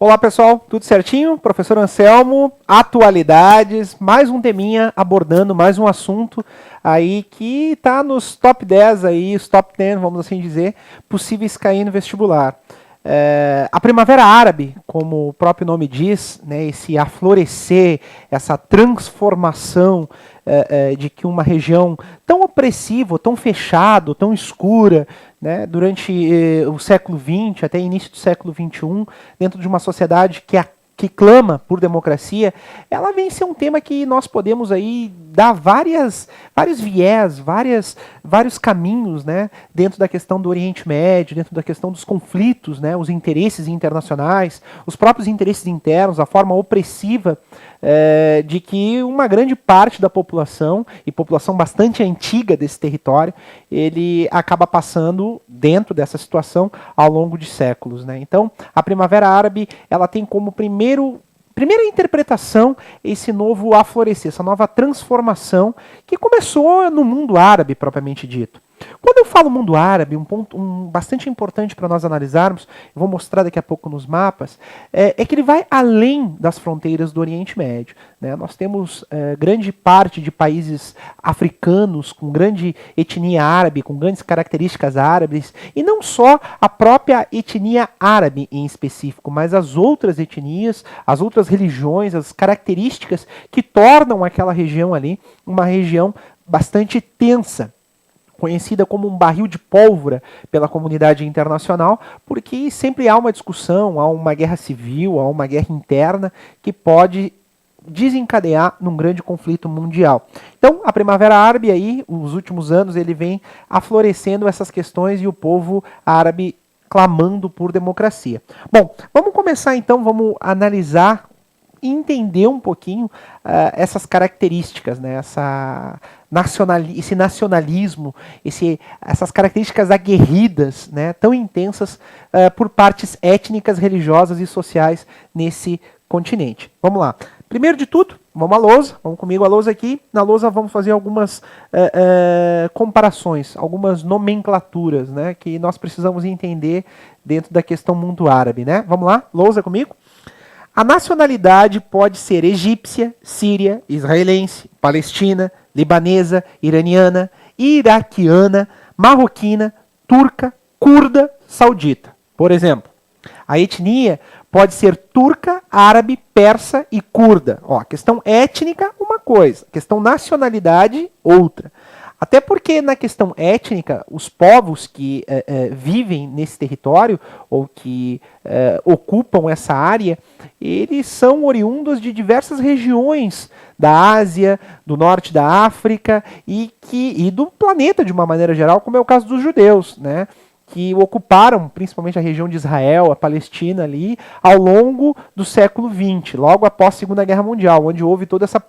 Olá pessoal, tudo certinho? Professor Anselmo, atualidades, mais um teminha abordando mais um assunto aí que está nos top 10 aí, os top 10, vamos assim dizer, possíveis cair no vestibular. A Primavera Árabe, como o próprio nome diz, né, esse aflorescer, essa transformação de que uma região tão opressiva, tão fechada, tão escura, né, durante o século XX até início do século XXI, dentro de uma sociedade que clama por democracia, ela vem ser um tema que nós podemos aí dar vários viés, vários caminhos, né, dentro da questão do Oriente Médio, dentro da questão dos conflitos, né, os interesses internacionais, os próprios interesses internos, a forma opressiva de que uma grande parte da população, e população bastante antiga desse território, ele acaba passando dentro dessa situação ao longo de séculos, né? Então, a Primavera Árabe, ela tem como primeira interpretação esse novo aflorescer, essa nova transformação que começou no mundo árabe propriamente dito. Quando eu falo mundo árabe, um ponto bastante importante para nós analisarmos, eu vou mostrar daqui a pouco nos mapas, é que ele vai além das fronteiras do Oriente Médio, né? Nós temos grande parte de países africanos com grande etnia árabe, com grandes características árabes, e não só a própria etnia árabe em específico, mas as outras etnias, as outras religiões, as características que tornam aquela região ali uma região bastante tensa, conhecida como um barril de pólvora pela comunidade internacional, porque sempre há uma discussão, há uma guerra civil, há uma guerra interna que pode desencadear num grande conflito mundial. Então, a Primavera Árabe aí, os últimos anos, ele vem aflorescendo essas questões e o povo árabe clamando por democracia. Bom, vamos começar então, vamos analisar e entender um pouquinho essas características, né? Esse nacionalismo, essas características aguerridas, né? Tão intensas por partes étnicas, religiosas e sociais nesse continente. Vamos lá. Primeiro de tudo, vamos à lousa, vamos comigo à lousa aqui. Na lousa vamos fazer algumas comparações, algumas nomenclaturas, né? Que nós precisamos entender dentro da questão mundo árabe, né? Vamos lá, lousa comigo. A nacionalidade pode ser egípcia, síria, israelense, palestina, libanesa, iraniana, iraquiana, marroquina, turca, curda, saudita. Por exemplo, a etnia pode ser turca, árabe, persa e curda. Ó, questão étnica, uma coisa. Questão nacionalidade, outra. Até porque na questão étnica, os povos que vivem nesse território ou que ocupam essa área, eles são oriundos de diversas regiões da Ásia, do norte da África e do planeta de uma maneira geral, como é o caso dos judeus, né? Que ocuparam principalmente a região de Israel, a Palestina ali, ao longo do século XX, logo após a Segunda Guerra Mundial, onde houve toda essa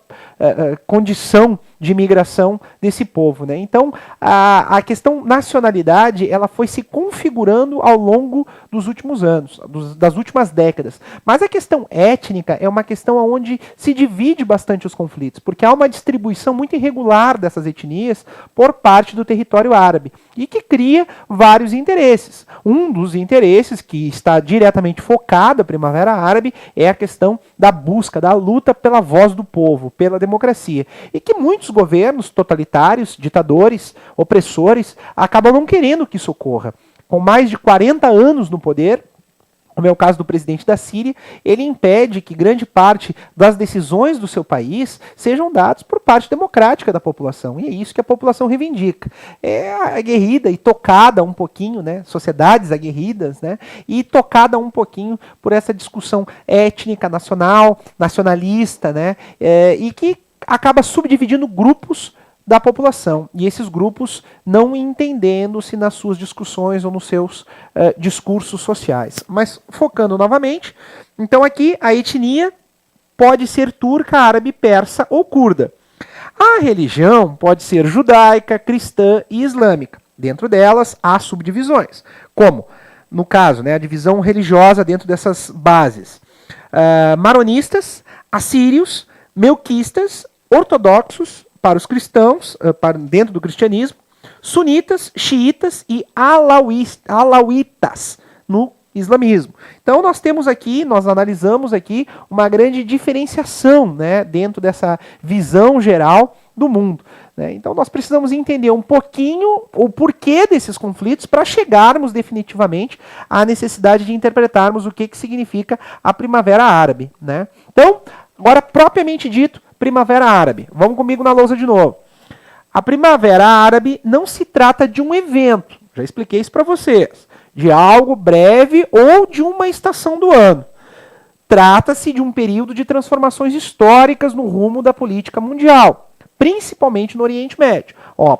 condição de migração desse povo, né? Então, a questão nacionalidade, ela foi se configurando ao longo dos últimos anos, das últimas décadas. Mas a questão étnica é uma questão onde se divide bastante os conflitos, porque há uma distribuição muito irregular dessas etnias por parte do território árabe, e que cria vários interesses. Um dos interesses que está diretamente focado na Primavera Árabe é a questão da busca, da luta pela voz do povo, pela democracia. E que muitos governos totalitários, ditadores, opressores, acabam não querendo que isso ocorra. Com mais de 40 anos no poder, como é o caso do presidente da Síria, ele impede que grande parte das decisões do seu país sejam dadas por parte democrática da população. E é isso que a população reivindica. É aguerrida e tocada um pouquinho, né, sociedades aguerridas, né, e tocada um pouquinho por essa discussão étnica, nacional, nacionalista, né, e que acaba subdividindo grupos da população, e esses grupos não entendendo-se nas suas discussões ou nos seus discursos sociais. Mas focando novamente, então aqui a etnia pode ser turca, árabe, persa ou curda. A religião pode ser judaica, cristã e islâmica. Dentro delas há subdivisões, como, no caso, né, a divisão religiosa dentro dessas bases. Maronistas, assírios, melquistas, ortodoxos, para os cristãos, dentro do cristianismo, sunitas, xiitas e alauítas no islamismo. Então nós analisamos aqui uma grande diferenciação, né, dentro dessa visão geral do mundo. Né? Então nós precisamos entender um pouquinho o porquê desses conflitos para chegarmos definitivamente à necessidade de interpretarmos o que significa a Primavera Árabe. Né? Então, agora propriamente dito, Primavera Árabe. Vamos comigo na lousa de novo. A Primavera Árabe não se trata de um evento, já expliquei isso para vocês, de algo breve ou de uma estação do ano. Trata-se de um período de transformações históricas no rumo da política mundial, principalmente no Oriente Médio.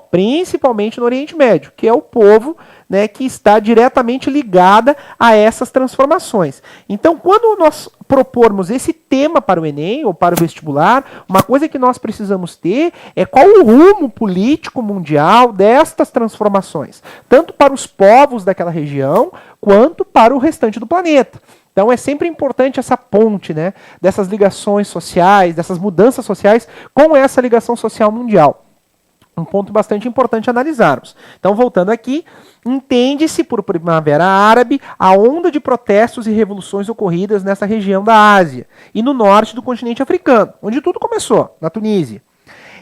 Principalmente no Oriente Médio, que é o povo, né, que está diretamente ligada a essas transformações. Então, quando nós propormos esse tema para o Enem ou para o vestibular, uma coisa que nós precisamos ter é qual o rumo político mundial destas transformações, tanto para os povos daquela região, quanto para o restante do planeta. Então é sempre importante essa ponte, né, dessas ligações sociais, dessas mudanças sociais com essa ligação social mundial. Um ponto bastante importante analisarmos. Então, voltando aqui, entende-se por Primavera Árabe a onda de protestos e revoluções ocorridas nessa região da Ásia e no norte do continente africano, onde tudo começou, na Tunísia,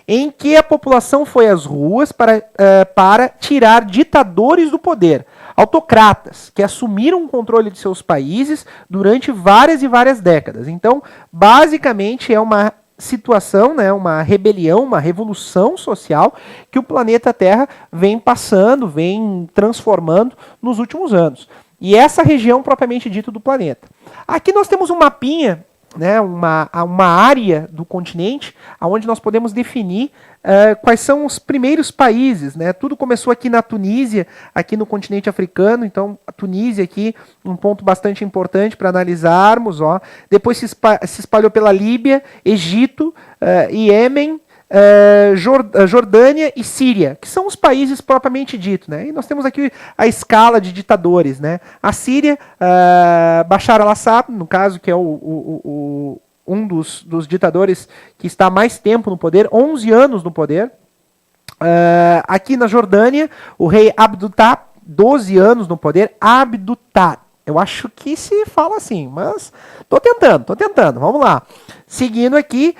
em que a população foi às ruas para tirar ditadores do poder, autocratas, que assumiram o controle de seus países durante várias e várias décadas. Então, basicamente, é uma situação, né, uma rebelião, uma revolução social que o planeta Terra vem passando, vem transformando nos últimos anos. E essa região propriamente dita do planeta. Aqui nós temos um mapinha, né, uma área do continente, onde nós podemos definir quais são os primeiros países. Né? Tudo começou aqui na Tunísia, aqui no continente africano. Então, a Tunísia aqui, um ponto bastante importante para analisarmos. Depois se espalhou pela Líbia, Egito, Iêmen, Jordânia e Síria, que são os países propriamente ditos. Né? E nós temos aqui a escala de ditadores. Né? A Síria, Bashar al-Assad, no caso, que é um dos ditadores que está há mais tempo no poder, 11 anos no poder. Aqui na Jordânia, o rei Abdutá, 12 anos no poder. Abdutá. Eu acho que se fala assim, mas tô tentando, vamos lá. Seguindo aqui,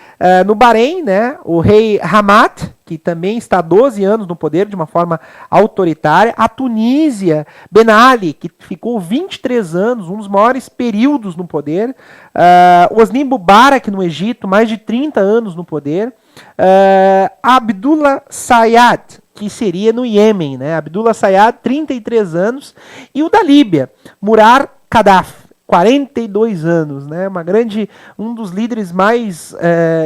no Bahrein, né, o rei Hamad, que também está há 12 anos no poder de uma forma autoritária. A Tunísia, Ben Ali, que ficou 23 anos, um dos maiores períodos no poder. Hosni Mubarak no Egito, mais de 30 anos no poder. Abdullah Sayyad, que seria no Iêmen, né? Abdullah Sayyad, 33 anos. E o da Líbia, Muammar Gaddafi, 42 anos, né? Um dos líderes mais,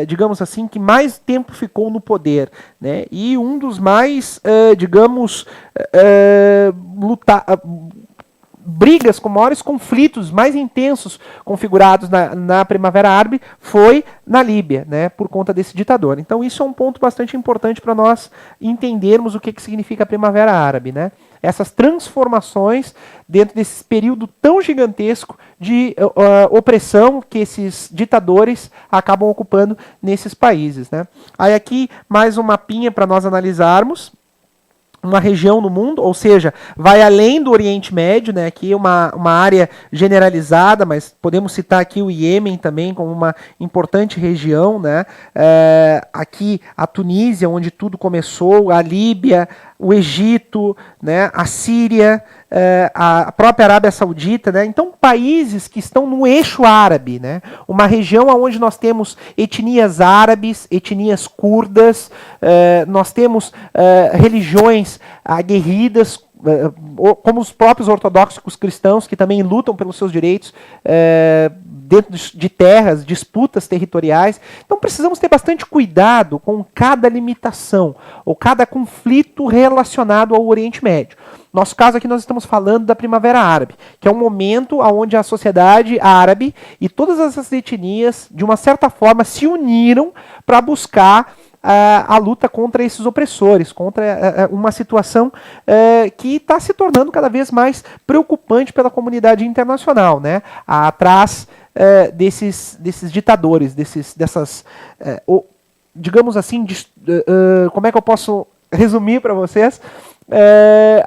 digamos assim, que mais tempo ficou no poder, né? E um dos mais, brigas com maiores conflitos mais intensos configurados na Primavera Árabe foi na Líbia, né, por conta desse ditador. Então isso é um ponto bastante importante para nós entendermos o que significa a Primavera Árabe, né? Essas transformações dentro desse período tão gigantesco de opressão que esses ditadores acabam ocupando nesses países, né? Aí aqui mais um mapinha para nós analisarmos. Uma região no mundo, ou seja, vai além do Oriente Médio, né? Aqui uma área generalizada, mas podemos citar aqui o Iêmen também como uma importante região, né? Aqui a Tunísia, onde tudo começou, a Líbia, o Egito, né? A Síria, a própria Arábia Saudita, né? Então países que estão no eixo árabe, né? Uma região onde nós temos etnias árabes, etnias curdas, nós temos religiões aguerridas, como os próprios ortodoxos cristãos, que também lutam pelos seus direitos dentro de terras, disputas territoriais. Então precisamos ter bastante cuidado com cada limitação ou cada conflito relacionado ao Oriente Médio. Nosso caso aqui nós estamos falando da Primavera Árabe, que é um momento onde a sociedade árabe e todas essas etnias, de uma certa forma, se uniram para buscar a luta contra esses opressores, contra uma situação que está se tornando cada vez mais preocupante pela comunidade internacional, né? Atrás desses ditadores, digamos assim, como é que eu posso resumir para vocês?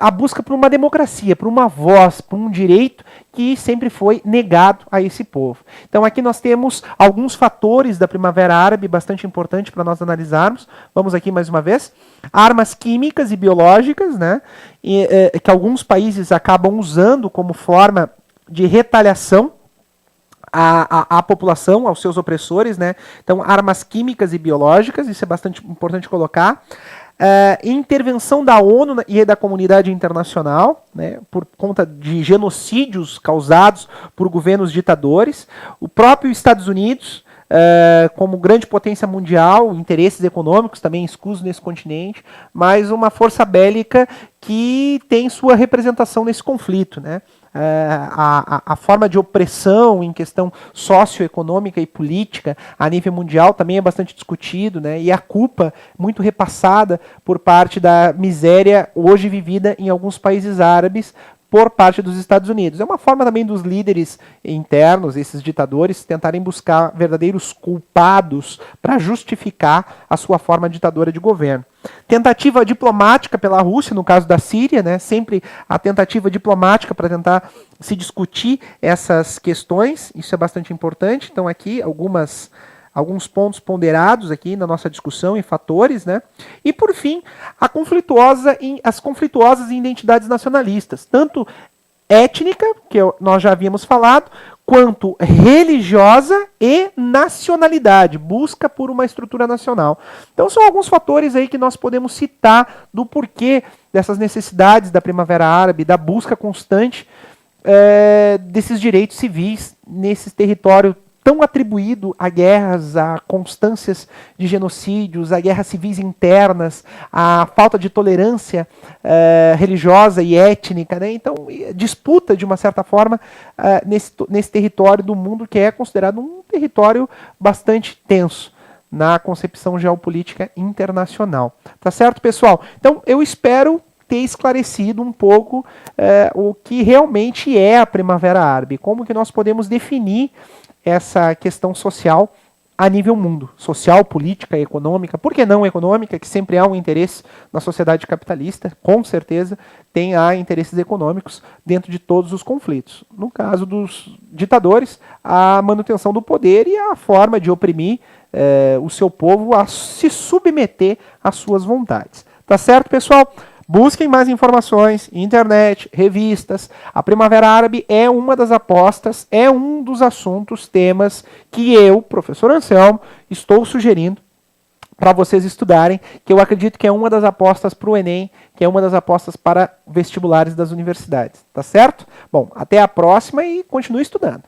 a busca por uma democracia, por uma voz, por um direito que sempre foi negado a esse povo. Então aqui nós temos alguns fatores da Primavera Árabe bastante importante para nós analisarmos. Vamos aqui mais uma vez. Armas químicas e biológicas, né, que alguns países acabam usando como forma de retaliação à população, aos seus opressores, né? Então, armas químicas e biológicas, isso é bastante importante colocar. Intervenção da ONU e da comunidade internacional, né, por conta de genocídios causados por governos ditadores. O próprio Estados Unidos, como grande potência mundial, interesses econômicos também escusos nesse continente, mas uma força bélica que tem sua representação nesse conflito, né? A forma de opressão em questão socioeconômica e política a nível mundial também é bastante discutido, né? E a culpa muito repassada por parte da miséria hoje vivida em alguns países árabes por parte dos Estados Unidos. É uma forma também dos líderes internos, esses ditadores, tentarem buscar verdadeiros culpados para justificar a sua forma ditadora de governo. Tentativa diplomática pela Rússia, no caso da Síria, né? Sempre a tentativa diplomática para tentar se discutir essas questões, isso é bastante importante. Então aqui alguns pontos ponderados aqui na nossa discussão e fatores, né? E por fim, as conflituosas identidades nacionalistas, tanto étnica, que nós já havíamos falado, quanto religiosa e nacionalidade, busca por uma estrutura nacional. Então são alguns fatores aí que nós podemos citar do porquê dessas necessidades da Primavera Árabe, da busca constante desses direitos civis nesse território tão atribuído a guerras, a constâncias de genocídios, a guerras civis internas, a falta de tolerância religiosa e étnica, né? Então, disputa, de uma certa forma, nesse território do mundo que é considerado um território bastante tenso na concepção geopolítica internacional. Tá certo, pessoal? Então, eu espero ter esclarecido um pouco o que realmente é a Primavera Árabe, como que nós podemos definir essa questão social a nível mundo, social, política, econômica, por que não econômica, que sempre há um interesse na sociedade capitalista, com certeza há interesses econômicos dentro de todos os conflitos. No caso dos ditadores, a manutenção do poder e a forma de oprimir o seu povo a se submeter às suas vontades. Tá certo, pessoal? Busquem mais informações, internet, revistas. A Primavera Árabe é uma das apostas, é um dos assuntos, temas que eu, professor Anselmo, estou sugerindo para vocês estudarem, que eu acredito que é uma das apostas para o Enem, que é uma das apostas para vestibulares das universidades. Tá certo? Bom, até a próxima e continue estudando.